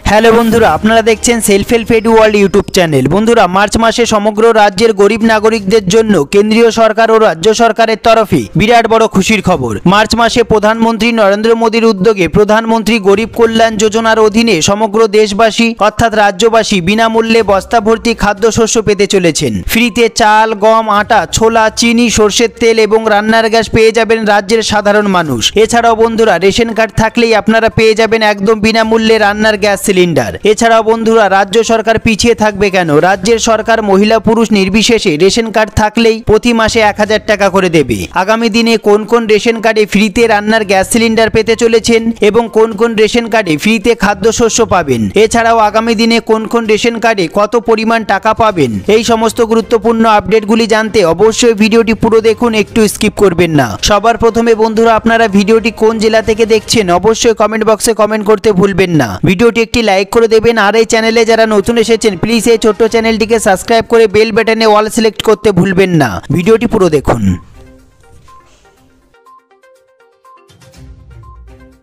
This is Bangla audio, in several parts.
হ্যালো বন্ধুরা, আপনারা দেখছেন self help edu world YouTube channel. বন্ধুরা, মার্চ মাসে সমগ্র রাজ্যের গরিব নাগরিকদের জন্য কেন্দ্রীয় সরকার ও রাজ্য সরকারের তরফে বিরাট বড় খুশির খবর। মার্চ মাসে প্রধানমন্ত্রী নরেন্দ্র মোদীর উদ্যোগে প্রধানমন্ত্রী গরিব কল্যাণ যোজনার অধীনে সমগ্র দেশবাসী অর্থাৎ রাজ্যবাসী বিনামূল্যে বস্তা ভর্তি খাদ্যশস্য পেতে চলেছেন। ফ্রিতে চাল, গম, আটা, ছোলা, চিনি, সরষের তেল এবং রান্নার গ্যাস পেয়ে যাবেন রাজ্যের সাধারণ মানুষ। এছাড়াও বন্ধুরা, রেশন কার্ড থাকলেই আপনারা পেয়ে যাবেন একদম বিনামূল্যে রান্নার গ্যাস সিলিন্ডার। এছাড়াও বন্ধুরা, রাজ্য সরকার পিছিয়ে থাকবে কেন? রাজ্যের সরকার মহিলা পুরুষ নির্বিশেষে রেশন কার্ড থাকলেই প্রতি মাসে 1000 টাকা করে দেবে। আগামী দিনে কোন কোন রেশন কার্ডে ফ্রিতে রান্নার গ্যাস সিলিন্ডার পেতে চলেছেন এবং কোন কোন রেশন কার্ডে ফ্রিতে খাদ্যশস্য পাবেন, এছাড়াও আগামী দিনে কোন কোন রেশন কার্ডে কত পরিমাণ টাকা পাবেন, এই সমস্ত গুরুত্বপূর্ণ আপডেটগুলি জানতে অবশ্যই ভিডিওটি পুরো দেখুন, একটু স্কিপ করবেন না। সবার প্রথমে বন্ধুরা, আপনারা ভিডিওটি কোন জেলা থেকে দেখছেন অবশ্যই কমেন্ট বক্সে কমেন্ট করতে ভুলবেন না। ভিডিওটি একটি লাইক করে দেবেন, আর এই চ্যানেলে যারা নতুন এসেছেন প্লিজ এই ছোট্ট চ্যানেলটিকে সাবস্ক্রাইব করে বেল বাটনে অল সিলেক্ট করতে ভুলবেন না। ভিডিওটি পুরো দেখুন।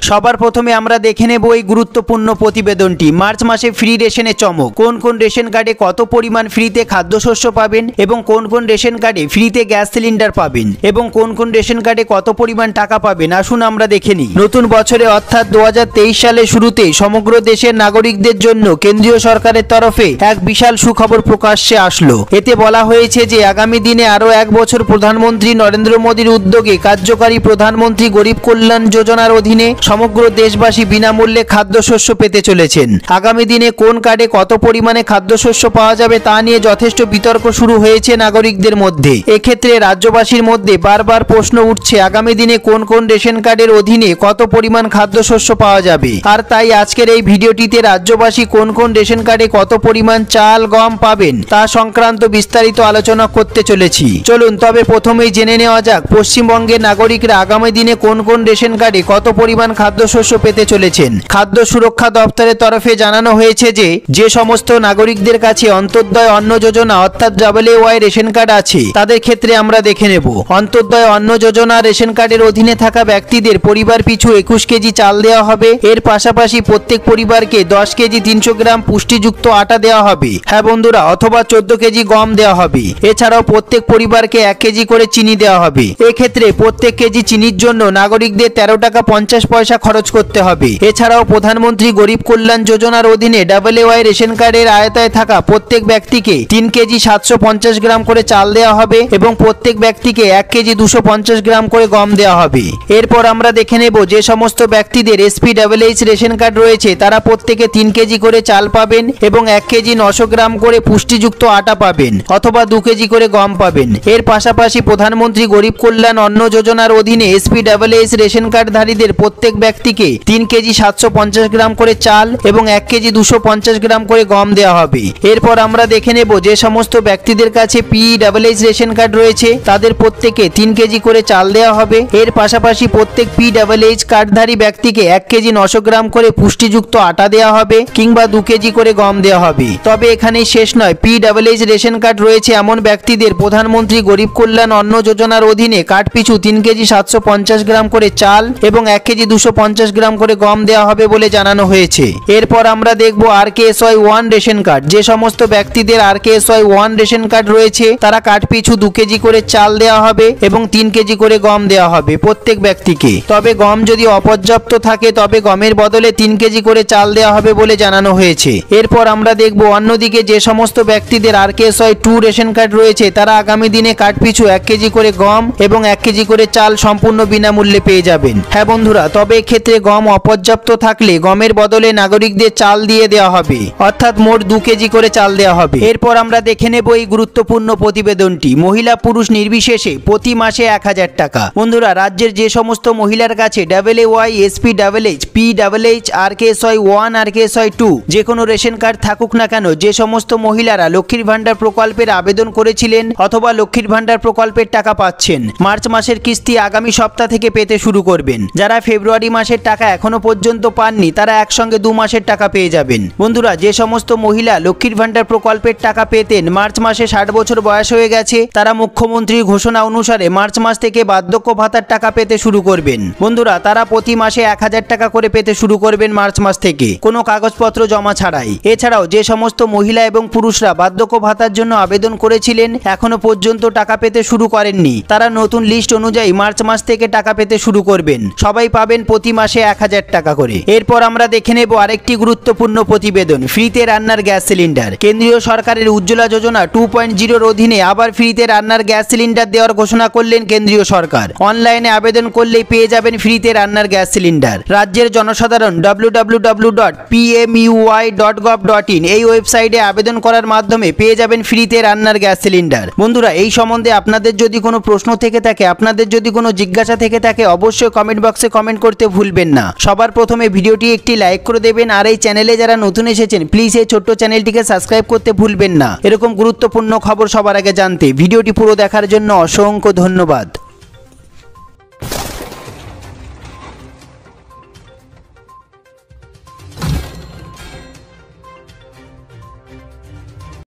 সবার প্রথমে আমরা দেখে নেব এই গুরুত্বপূর্ণ প্রতিবেদনটি। মার্চ মাসে ফ্রি রেশনে চমক। কোন কোন রেশন কার্ডে কত পরিমাণ ফ্রিতে খাদ্যশস্য পাবেন এবং কোন কোন রেশন কার্ডে ফ্রিতে গ্যাস সিলিন্ডার পাবেন এবং কোন কোন রেশন কার্ডে কত পরিমাণ টাকা পাবেন, আসুন আমরা দেখে নিই। নতুন বছরে অর্থাৎ 2023 সালের শুরুতে সমগ্র দেশের নাগরিকদের জন্য কেন্দ্রীয় সরকারের তরফে এক বিশাল সুখবর প্রকাশ্যে আসলো। এতে বলা হয়েছে যে আগামী দিনে আরও 1 বছর প্রধানমন্ত্রী নরেন্দ্র মোদীর উদ্যোগে কার্যকারী প্রধানমন্ত্রী গরিব কল্যাণ যোজনার অধীনে সমগ্র দেশবাসী বিনামূল্যে খাদ্যশস্য পেতে চলেছেন। আগামী দিনে কোন কার্ডে কত পরিমাণে খাদ্যশস্য পাওয়া যাবে তা নিয়ে যথেষ্ট বিতর্ক শুরু হয়েছে নাগরিকদের মধ্যে। এক্ষেত্রে রাজ্যবাসীর মধ্যে বারবার প্রশ্ন উঠছে আগামী দিনে কোন কোন রেশন কার্ডের অধীনে কত পরিমাণ খাদ্যশস্য পাওয়া যাবে। আর তাই আজকের এই ভিডিওটিতে রাজ্যবাসী কোন কোন রেশন কার্ডে কত পরিমাণ চাল, গম পাবেন তা সংক্রান্ত বিস্তারিত আলোচনা করতে চলেছি। চলুন তবে প্রথমেই জেনে নেওয়া যাক পশ্চিমবঙ্গের নাগরিকরা আগামী দিনে কোন কোন রেশন কার্ডে কত পরিমাণ খাদ্যশস্য পেতে চলেছেন। খাদ্য সুরক্ষা দপ্তরের তরফে জানানো হয়েছে যে সমস্ত নাগরিকদের কাছে অন্তর্দয় অন্ন যোজনা অর্থাৎ WAY রেশন কার্ড আছে তাদের ক্ষেত্রে আমরা দেখে নেব। অন্তর্দয় অন্ন যোজনা রেশন কার্ডের অধীনে থাকা ব্যক্তিদের পরিবার পিছু 21 কেজি চাল দেওয়া হবে। এর পাশাপাশি প্রত্যেক পরিবারকে 10 কেজি 300 গ্রাম পুষ্টিযুক্ত আটা দেওয়া হবে, হ্যাঁ বন্ধুরা, অথবা 14 কেজি গম দেওয়া হবে। এছাড়াও প্রত্যেক পরিবারকে 1 কেজি করে চিনি দেওয়া হবে। এক্ষেত্রে প্রত্যেক কেজি চিনির জন্য নাগরিকদের 13 টাকা 50 পয়সা খরচ করতে হবে। এছাড়াও প্রধানমন্ত্রী গরিব কল্যাণ যোজনার অধীনে WAY রেশন কার্ডের আওতায় থাকা প্রত্যেক ব্যক্তিকে 3 কেজি 750 গ্রাম করে চাল দেওয়া হবে এবং প্রত্যেক ব্যক্তিকে 1 কেজি 250 গ্রাম করে গম দেওয়া হবে। এরপর আমরা দেখে নেব যে সমস্ত ব্যক্তিদের SPWH রেশন কার্ড রয়েছে তারা প্রত্যেকে 3 কেজি করে চাল পাবেন এবং 1 কেজি 900 গ্রাম করে পুষ্টিযুক্ত আটা পাবেন অথবা 2 কেজি করে গম পাবেন। এর পাশাপাশি প্রধানমন্ত্রী গরিব কল্যাণ অন্ন যোজনার অধীনে SPWH রেশন কার্ডধারীদের প্রত্যেক ব্যক্তিকে 3 কেজি 750 গ্রাম করে চাল এবং 1 কেজি 250 গ্রাম করে গম দেওয়া হবে। এরপর আমরা দেখে নেব যে সমস্ত ব্যক্তিদের কাছে PWH রেশন কার্ড রয়েছে তাদের প্রত্যেকে 3 কেজি করে চাল দেওয়া হবে। এর পাশাপাশি প্রত্যেক PWH কার্ডধারী ব্যক্তিকে 1 কেজি 900 গ্রাম করে পুষ্টিযুক্ত আটা দেওয়া হবে কিংবা 2 কেজি করে গম দেওয়া হবে। তবে এখানেই শেষ নয়, PWH রেশন কার্ড রয়েছে এমন ব্যক্তিদের প্রধানমন্ত্রী গরিব কল্যাণ অন্ন যোজনার অধীনে কার্ড পিছু 3 কেজি 750 গ্রাম করে চাল এবং 1 কেজি 250 গ্রাম করে গম দেওয়া হবে বলে জানানো হয়েছে। এরপর আমরা দেখব RKSY 1 রেশন কার্ড। যে সমস্ত ব্যক্তিদের RKSY 1 রেশন কার্ড রয়েছে তারা কার্ড পিছু 2 কেজি করে চাল দেওয়া হবে এবং 3 কেজি করে গম দেওয়া হবে প্রত্যেক ব্যক্তিকে। তবে গম যদি অপর্যাপ্ত থাকে তবে গমের বদলে 3 কেজি করে চাল দেওয়া হবে বলে জানানো হয়েছে। এরপর আমরা দেখব অন্যদিকে যে সমস্ত ব্যক্তিদের RKSY 2 রেশন কার্ড রয়েছে তারা আগামী দিনে কার্ড পিছু 1 কেজি করে গম এবং 1 কেজি করে চাল সম্পূর্ণ বিনামূল্যে পেয়ে যাবেন। হ্যাঁ বন্ধুরা, তবে এক্ষেত্রে গম অপর্যাপ্ত থাকলে গমের বদলে নাগরিকদের চাল দিয়ে দেওয়া হবে অর্থাৎ মোট 2 কেজি করে চাল দেওয়া হবে। এরপর আমরা দেখে নেব এই গুরুত্বপূর্ণ প্রতিবেদনটি। মহিলা পুরুষ নির্বিশেষে প্রতি মাসে 1000 টাকা। বন্ধুরা, রাজ্যের যে সমস্ত মহিলার কাছে WAY, SPWH, PWH, RKSY 1, RKSY 2 যে কোনো রেশন কার্ড থাকুক না কেন, যে সমস্ত মহিলারা লক্ষ্মীর ভান্ডার প্রকল্পের আবেদন করেছিলেন অথবা লক্ষ্মীর ভান্ডার প্রকল্পের টাকা পাচ্ছেন, মার্চ মাসের কিস্তি আগামী সপ্তাহ থেকে পেতে শুরু করবেন। যারা ফেব্রুয়ারি মাসের টাকা এখনো পর্যন্ত পাননি তারা একসঙ্গে 2 মাসের টাকা পেয়ে যাবেন। বন্ধুরা, যে সমস্ত মহিলা লক্ষ্মীর ভান্ডার প্রকল্পের টাকা পেতেন মার্চ মাসে 60 বছর বয়স হয়ে গেছে, তারা মুখ্যমন্ত্রীর ঘোষণা অনুসারে মার্চ মাস থেকে বার্ধক্য ভাতার টাকা পেতে শুরু করবেন। বন্ধুরা, তারা প্রতি মাসে 1000 টাকা করে পেতে শুরু করবেন মার্চ মাস থেকে, কোনো কাগজপত্র জমা ছাড়াই। এছাড়াও যে সমস্ত মহিলা এবং পুরুষরা বার্ধক্য ভাতার জন্য আবেদন করেছিলেন এখনো পর্যন্ত টাকা পেতে শুরু করেননি, তারা নতুন লিস্ট অনুযায়ী মার্চ মাস থেকে টাকা পেতে শুরু করবেন। সবাই পাবেন প্রতি মাসে 1000 টাকা করে। এরপর আমরা দেখে নেব আরেকটি গুরুত্বপূর্ণ প্রতিবেদন, ফ্রিতে রান্নার গ্যাস সিলিন্ডার। কেন্দ্রীয় সরকারের উজ্জ্বলা যোজনা 2.0 অধীনে আবার ফ্রিতে রান্নার গ্যাস সিলিন্ডার দেওয়ার ঘোষণা করলেন কেন্দ্রীয় সরকার। অনলাইনে আবেদন করলেই পেয়ে যাবেন ফ্রিতে রান্নার গ্যাস সিলিন্ডার। রাজ্যের জনসাধারণ www.pmui.gov.in এই ওয়েবসাইটে আবেদন করার মাধ্যমে পেয়ে যাবেন ফ্রিতে রান্নার গ্যাস সিলিন্ডার। বন্ধুরা, এই সম্বন্ধে আপনাদের যদি কোনো প্রশ্ন থেকে থাকে, আপনাদের যদি কোনো জিজ্ঞাসা থেকে থাকে, অবশ্যই কমেন্ট বক্সে কমেন্ট করতে ভুলবেন না। সবার প্রথমে ভিডিওটি একটি লাইক করে দেবেন, আর এই চ্যানেলে যারা নতুন এসেছেন প্লিজ এই ছোট্ট চ্যানেলটিকে সাবস্ক্রাইব করতে ভুলবেন না। এরকম গুরুত্বপূর্ণ খবর সবার আগে জানতে ভিডিওটি পুরো দেখার জন্য অসংখ্য ধন্যবাদ।